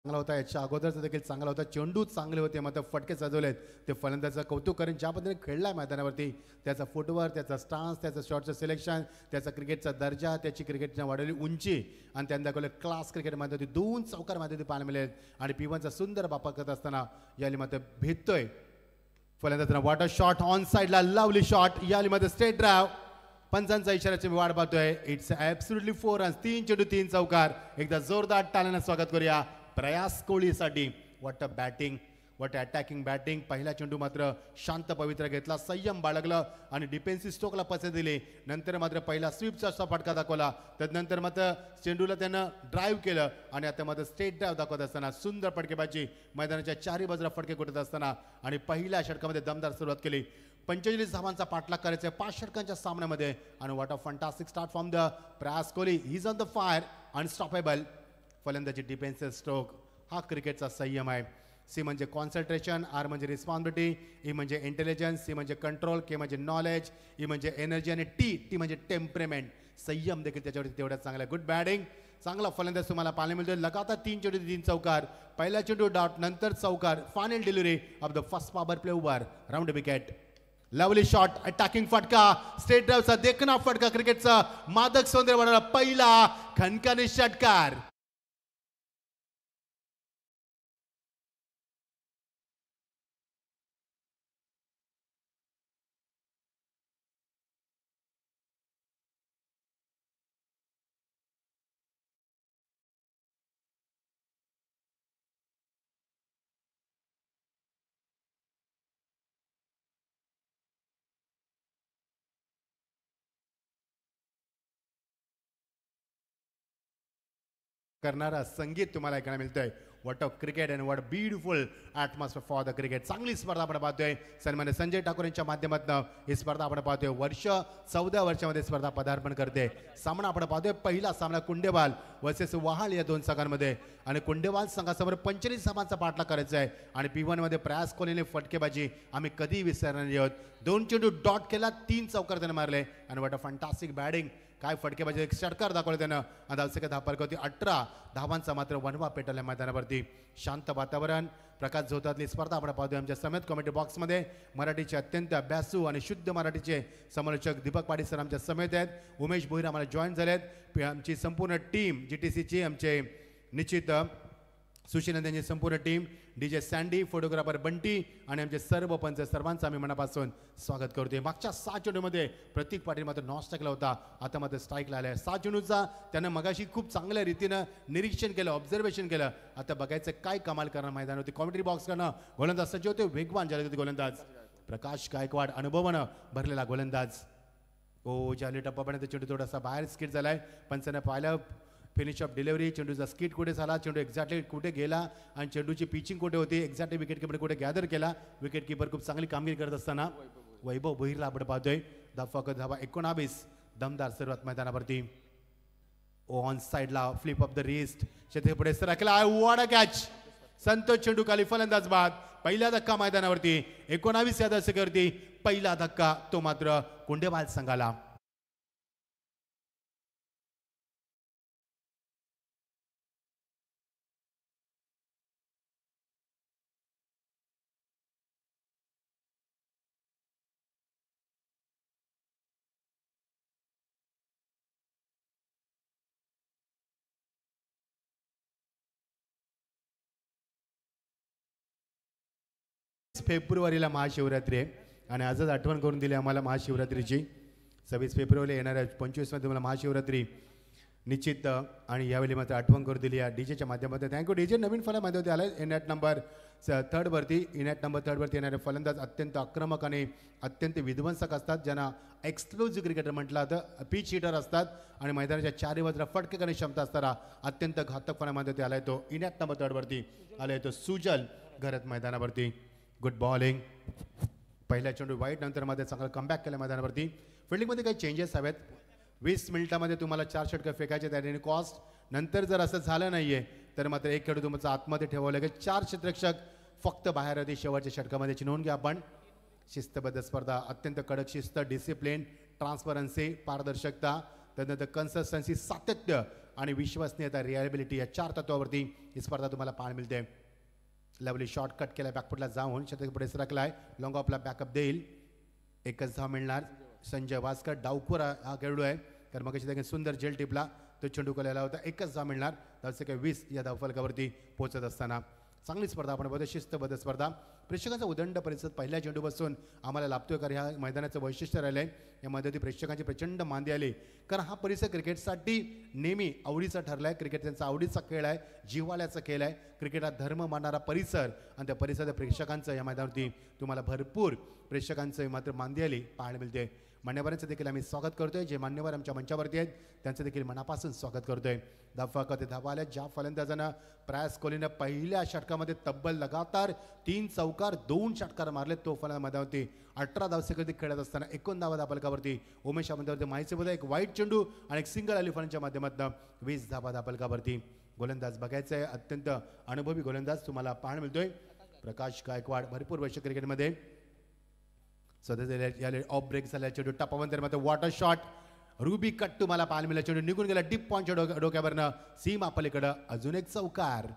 [SPEAKER 4] चांगला होता. याच्या अगोदरचा देखील चांगला होता. चेंडू चांगले होते मात्र फटके सजवलेत. ते फलंदाजाचं कौतुक करेन ज्या पद्धतीने खेळलाय मैदानावरती. त्याचा फुटवर्क, त्याचा स्टान्स, त्याचं शॉटचं सिलेक्शन, त्याचा क्रिकेटचा दर्जा, त्याची क्रिकेटच्या वाढवलेली उंची आणि त्यांनी दाखवले क्लास क्रिकेट माध्यमातून 2 चौकार माध्यमातून पाहायला मिळेल. आणि P1चा सुंदर वापर करत असताना याली मात्र भेटतोय फलंदाजांना. वॉटर शॉट ऑन साईडला लवली शॉट. याली मध्ये स्ट्रेट ड्राइव्ह. पंचांचा इशाऱ्याची मी वाट पाहतोय. It's absolutely 4 runs. 3 चेंडू 3 चौकार. एकदा जोरदार टाळ्यानं स्वागत करूया प्रयास कोहलीसाठी. What a batting, what attacking batting. पहिला चेंडू मात्र शांत पवित्र घेतला, संयम बाळगलं आणि डिफेन्सिव्ह स्ट्रोकला पसंत दिली. नंतर मात्र पहिला स्वीपचा फटका दाखवला. त्यानंतर मात्र चेंडूला त्यानं ड्राईव्ह केलं आणि आता मात्र स्ट्रेट ड्राईव्ह दाखवत असताना सुंदर फटकेबाजी मैदानाच्या चारही बाजूला फटके कुठत असताना आणि पहिल्या षटकामध्ये दमदार सुरुवात केली. 45 धावांचा पाठलाग करायचा 5 षटकांच्या सामन्यामध्ये. आणि what a fantastic start from the Prayas Kohli. He is on the fire unstoppable. फलंदाजी डिफेन्सिव्ह स्ट्रोक हा क्रिकेटचा संयम आहे. सी म्हणजे कॉन्सन्ट्रेशन, आर म्हणजे रिस्पॉन्सिबिलिटी, ई म्हणजे इंटेलिजन्स, सी म्हणजे कंट्रोल, के म्हणजे नॉलेज, ई म्हणजे एनर्जी आणि टी म्हणजे टेम्परेमेंट. संयम देखील त्याच्यावरती तेवढ्याच चांगला. Good batting. चांगला फलंदाज तुम्हाला पाहायला मिळतो. लगातार 3 चेंडू 3 चौकार. पहिला चेंडू डॉट नंतर चौकार. Final delivery of the first power play over round wicket. Lovely shot attacking फटका. स्ट्रेट ड्राईव्हचा देखना फटका. क्रिकेटचा मादक सौंदर्य बनवला पहिला खणकाने षटकार. करणारा संगीत तुम्हाला ऐकायला मिळतोय. What of cricket and what beautiful atmosphere for the cricket. चांगली स्पर्धा आपण पाहतोय. सन्मान्य संजय ठाकूर यांच्या माध्यमातून ही स्पर्धा आपण पाहतोय. 14 वर्षामध्ये स्पर्धा पदार्पण करते. सामना आपण पाहतोय. पहिला सामना कुंडेवाल वर्सेस वहाल या 2 संघांमध्ये. आणि कुंडेवाल संघासमोर 45 धावांचा पाठलाग करायचा आहे. आणि P1 मध्ये प्रयास कोहलीने फटकेबाजी आम्ही कधी विसरणार नाही आहोत. 2 चेंडू डॉट केला, 3 चौकार त्याने मारले. आणि व्हॉट अ फंटास्टिक बॅटिंग. काय फटकेबाजी. एक षटकार दाखवले त्यानं. धावसंख्या धापारक होती 18 धावांचा मात्र वनवा पेटवल्या मैदानावरती. शांत वातावरण. प्रकाश झोतातली स्पर्धा आपण पाहतोय. आमच्या समेत कॉमेंट्री बॉक्समध्ये मराठीचे अत्यंत अभ्यासू आणि शुद्ध मराठीचे समालोचक दीपक पाटील सर आमच्या समेत आहेत. उमेश भोईर आम्हाला जॉईन झालेत. आमची संपूर्ण टीम GTCची आमचे निश्चित सुशील यांची संपूर्ण team, DJ sandy, photographer Bunty आणि आमचे सर्व पंच सर्वांचं आम्ही मनापासून स्वागत करतोय. मागच्या 6 चेंडूमध्ये प्रतीक पाटील मात्र नॉन स्ट्राईकला होता. आता मात्र स्ट्राईकला आलाय. 6 चेंडूचा त्यानं मगाशी खूप चांगल्या रीतीनं निरीक्षण केलं, ऑब्झर्वेशन केलं. आता बघायचं काय कमाल करणार मैदान होती. कॉमेंट्री बॉक्स करणं गोलंदाज सज्ज होते. वेगवान झाले होते गोलंदाज प्रकाश गायकवाड, अनुभवानं भरलेला गोलंदाज. जाली टप्पापर्यंत चेंडू थोडासा बाहेर स्किट झालाय. पंचाने पाहिलं फिनिश ऑफ डिलिव्हरी, चेंडूचा स्किट कुठे झाला, चेंडू एक्झॅक्टली कुठे गेला आणि चेंडूची पिचिंग कुठे होती, एक्झॅक्टली विकेट किपर कुठे गॅदर केला. विकेट किपर खूप चांगली कामगिरी करत असताना वैभव भोईरला आपण पाहतोय. फक्त धावा 19. दमदार सुरुवात मैदानावरती. ऑन साइडला फ्लिप ऑफ द रिस्ट, शेती पुढे सरकला, वाडा कॅच. संतोष चेंडू खाली, फलंदाज बाद. पहिला धक्का मैदानावरती 19 या दशकावरती पहिला धक्का, तो मात्र कुंडेबाल संघाला. फेब्रुवारीला महाशिवरात्री आहे आणि आजच आठवण करून दिली आम्हाला महाशिवरात्रीची. 26 फेब्रुवारीला येणाऱ्या 25 मध्ये मला महाशिवरात्री निश्चित आणि यावेळी मात्र आठवण करून दिली या डीजेच्या माध्यमातून. Thank you DJ. नवीन फलंदाज आलाय इनॅट नंबर 3 वरती. इनॅट नंबर 3 वरती येणारे फलंदाज अत्यंत आक्रमक आणि अत्यंत विध्वंसक असतात, ज्यांना एक्सक्लुझिव्ह क्रिकेटर म्हटलं जातं. पिच हिटर असतात आणि मैदानाच्या चारही बाजूला फटके करण्याची क्षमता असताना अत्यंत घातक फलंदाज आलाय तो इनॅट नंबर 3 वरती आलाय तो सुजल घरत मैदानावरती. Good bowling. पहिल्या चेंडू वाईट, नंतर मध्ये चांगलं कमबॅक केलं मैदानावरती. फिल्डिंगमध्ये काही चेंजेस हवेत. 20 मिनिटामध्ये तुम्हाला 4 षटकं फेकायचे त्याने कॉस्ट. नंतर जर असं झालं नाहीये तर मात्र एक खेळाडू तुमचा आतमध्ये ठेवावं लागेल. 4 क्षेत्ररक्षक फक्त बाहेर होते शेवटच्या षटकामध्ये. नोंद घ्या आपण. शिस्तबद्ध स्पर्धा, अत्यंत कडक शिस्त, डिसिप्लिन, ट्रान्सपरन्सी, पारदर्शकता, त्यानंतर कन्सिस्टन्सी, सातत्य आणि विश्वसनीयता, रिलायबिलिटी या 4 तत्वावरती ही स्पर्धा तुम्हाला पाहायला मिळते. लवली शॉर्ट कट केला, बॅकफुटला जाऊन शतक पुढे सरकलाय. लॉंग ऑफला बॅकअप देईल. 1 धाव मिळणार. संजय वास्कर डावखोर हा खेळाडू आहे, कारण मग सुंदर जेल टिपला तो चेंडू केलेला होता. 1 धाव मिळणार. 20 या धावफलकावरती पोहोचत असताना चांगली स्पर्धा आपण बघतो. शिस्तबद्ध स्पर्धा. प्रेक्षकांचा उदंड परिसर पहिल्या चेंडूपासून आम्हाला लाभतोय, कारण ह्या मैदानाचं वैशिष्ट्य राहिलं आहे. या मध्येही प्रेक्षकांची प्रचंड मांदी आली, कारण हा परिसर क्रिकेटसाठी नेहमी आवडीचा ठरला आहे. क्रिकेट त्यांचा आवडीचा खेळ आहे, जिव्हाळ्याचा खेळ आहे. क्रिकेट हा धर्म मानणारा परिसर आणि त्या परिसरात प्रेक्षकांचं या मैदानावरती तुम्हाला भरपूर प्रेक्षकांचं मात्र मांदी आली पाहायला मिळते. मान्यवरांचं देखील आम्ही स्वागत करतोय. जे मान्यवर आमच्या मंचावरती आहेत त्यांचं देखील मनापासून स्वागत करतोय. धावा आल्या. ज्या फलंदाजानं प्रयास कोहलीनं पहिल्या षटकामध्ये तब्बल लगातार 3 चौकार 2 षटकार मारले, तो फलंदाज मैदानावरती 18 धावसेकंदी खेळत असताना 19 धावफलकावरती उमेश मैदानावरती माहितीसोबत एक वाईट चेंडू आणि एक सिंगल आली फलंदाजाच्या माध्यमातून 20 धावफलकावरती. गोलंदाज बघायचं आहे, अत्यंत अनुभवी गोलंदाज तुम्हाला पाहायला मिळतोय. प्रकाश गायकवाड भरपूर वर्ष क्रिकेटमध्ये सध्या ऑफ ब्रेक झाला. चेंडू टपावंतर मात्र वॉटर शॉट, रुबी कट तुम्हाला पाहायला मिळाला. चेंडू निघून गेला डीप पॉईंटच्या डोक्यावरनं सीमा पलीकडं. अजून एक चौकार.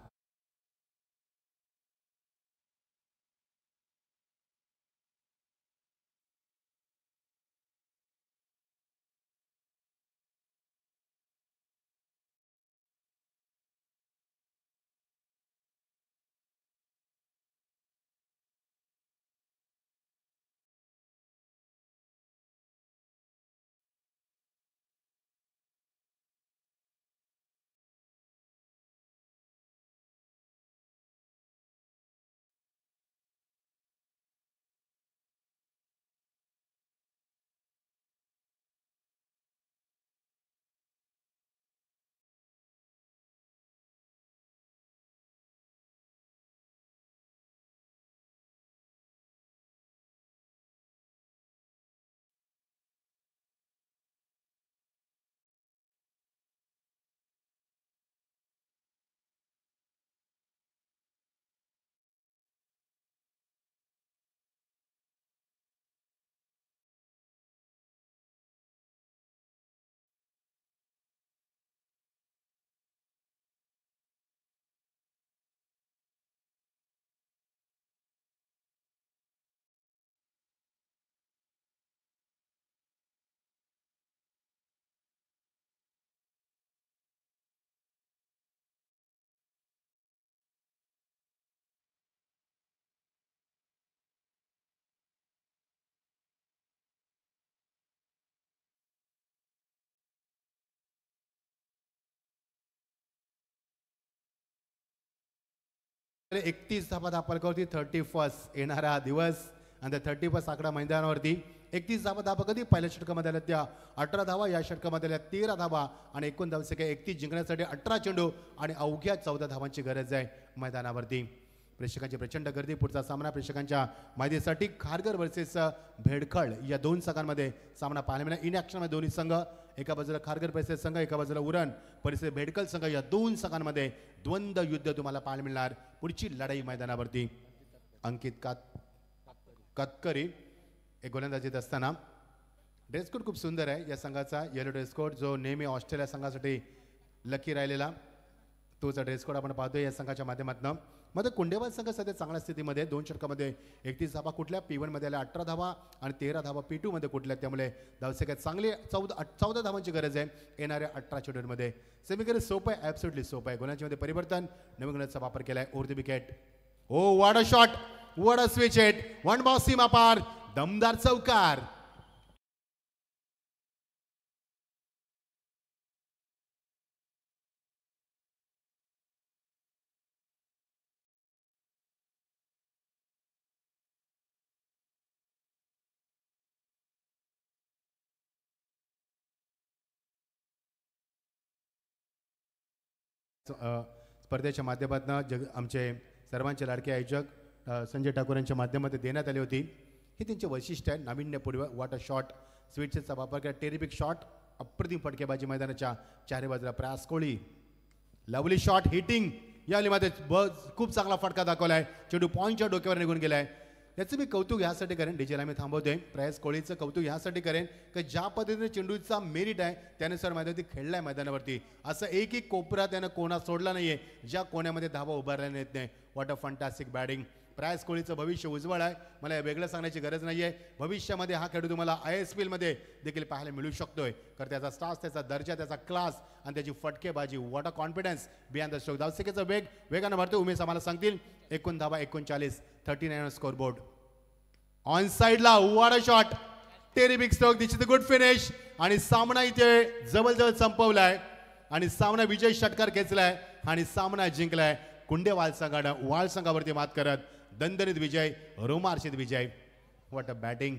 [SPEAKER 4] +31 धावफलकावरती 31 येणारा दिवस आणि 31 आकडा मैदानावरती 31 धावा कधी पहिल्या षटकामध्ये आल्या त्या 18 धावा, या षटकामध्ये आल्या 13 धावा आणि एकूण धावसंख्या 31 जिंकण्यासाठी 18 चेंडू आणि अवघ्या 14 धावांची गरज आहे मैदानावरती. प्रेक्षकांची प्रचंड गर्दी. पुढचा सामना प्रेक्षकांच्या माहितीसाठी खारघर वर्सेस भेडखळ या दोन संघांमध्ये सामना पाहायला मिळाला. इन ॲक्शनमध्ये दोन्ही संघ, एका बाजूला खारघर परिसर संघ, एका बाजूला उरण परिसर भेडखळ संघ, या दोन संघांमध्ये द्वंद्व युद्ध तुम्हाला पाहायला मिळणार. पुढची लढाई मैदानावरती. अंकित कातकरी एक गोलंदाजीत असताना. ड्रेस कोड खूप सुंदर आहे या संघाचा, येलो ड्रेस कोड, जो नेहमी ऑस्ट्रेलिया संघासाठी लकी राहिलेला तोचा ड्रेस कोड आपण पाहतोय या संघाच्या माध्यमातून. मध्ये कुंडेवाल संघ सध्या चांगल्या स्थितीमध्ये 2 षटकामध्ये 31 धावा कुठल्या, P1 मध्ये आल्या 18 धावा आणि 13 धावा P2 मध्ये कुठल्या, त्यामुळे धावसंख्या चांगली 14 धावांची गरज आहे येणाऱ्या 18 चेंडूंमध्ये. समीकरण सोपं आहे, ॲब्सोल्युटली सोपं आहे. गुणांच्यामध्ये परिवर्तन, नवीन गुणांचा वापर केलाय. Over the wicket. Oh what a shot, what a switch hit, one ball सीमा पार, दमदार चौकार. स्पर्धेच्या माध्यमातून आमचे सर्वांचे लाडके आयोजक संजय ठाकूर यांच्या माध्यमातून देण्यात आली होती. हे त्यांचे वैशिष्ट्य आहे, नाविन्यपूर्व. वॉट अ शॉट, स्विचचा वापर केला, टेरिफिक शॉट, अप्रतिम फटकेबाजी मैदानाच्या चारी बाजूला. प्रयास कोळी लवली शॉट, हिटिंग या अलीमध्ये खूप चांगला फटका दाखवलाय. चेंडू पॉईंटच्या डोक्यावर निघून गेलाय. याचं मी कौतुक ह्यासाठी करेन, डीजेला मी थांबवतोय. प्रयास कोळीचं कौतुक ह्यासाठी करेन की ज्या पद्धतीने चेंडूचा मेरिट आहे त्यानुसार मैदानावरती खेळलाय मैदानावरती. असं एक कोपरा त्यानं कोणा सोडला नाहीये ज्या कोण्यामध्ये धावा उभारल्या नाहीत नाही. What a fantastic batting. प्रयास कोळीचं भविष्य उज्ज्वल आहे, मला हे वेगळं सांगण्याची गरज नाही आहे. भविष्यामध्ये हा खेळाडू तुम्हाला ISPL मध्ये देखील पाहायला मिळू शकतोय. कारण त्याचा स्टार्स, त्याचा दर्जा, त्याचा क्लास आणि त्याची फटकेबाजी, what a confidence behind the stroke. धावसंख्येचा वेगानं भरतो. उमेश आम्हाला सांगतील. एकूण धावा 39, 39 स्कोर बोर्ड. ऑन साइडला what a shot, terrific stroke, this is the good finish. आणि सामना इथे जवळजवळ संपवलाय आणि सामना विजय षटकार खेचलाय आणि सामना जिंकलाय कुंडेवाल संघानं. वाळ संघावरती मात करत दणदणीत विजय, रोमार्चित विजय. What a batting.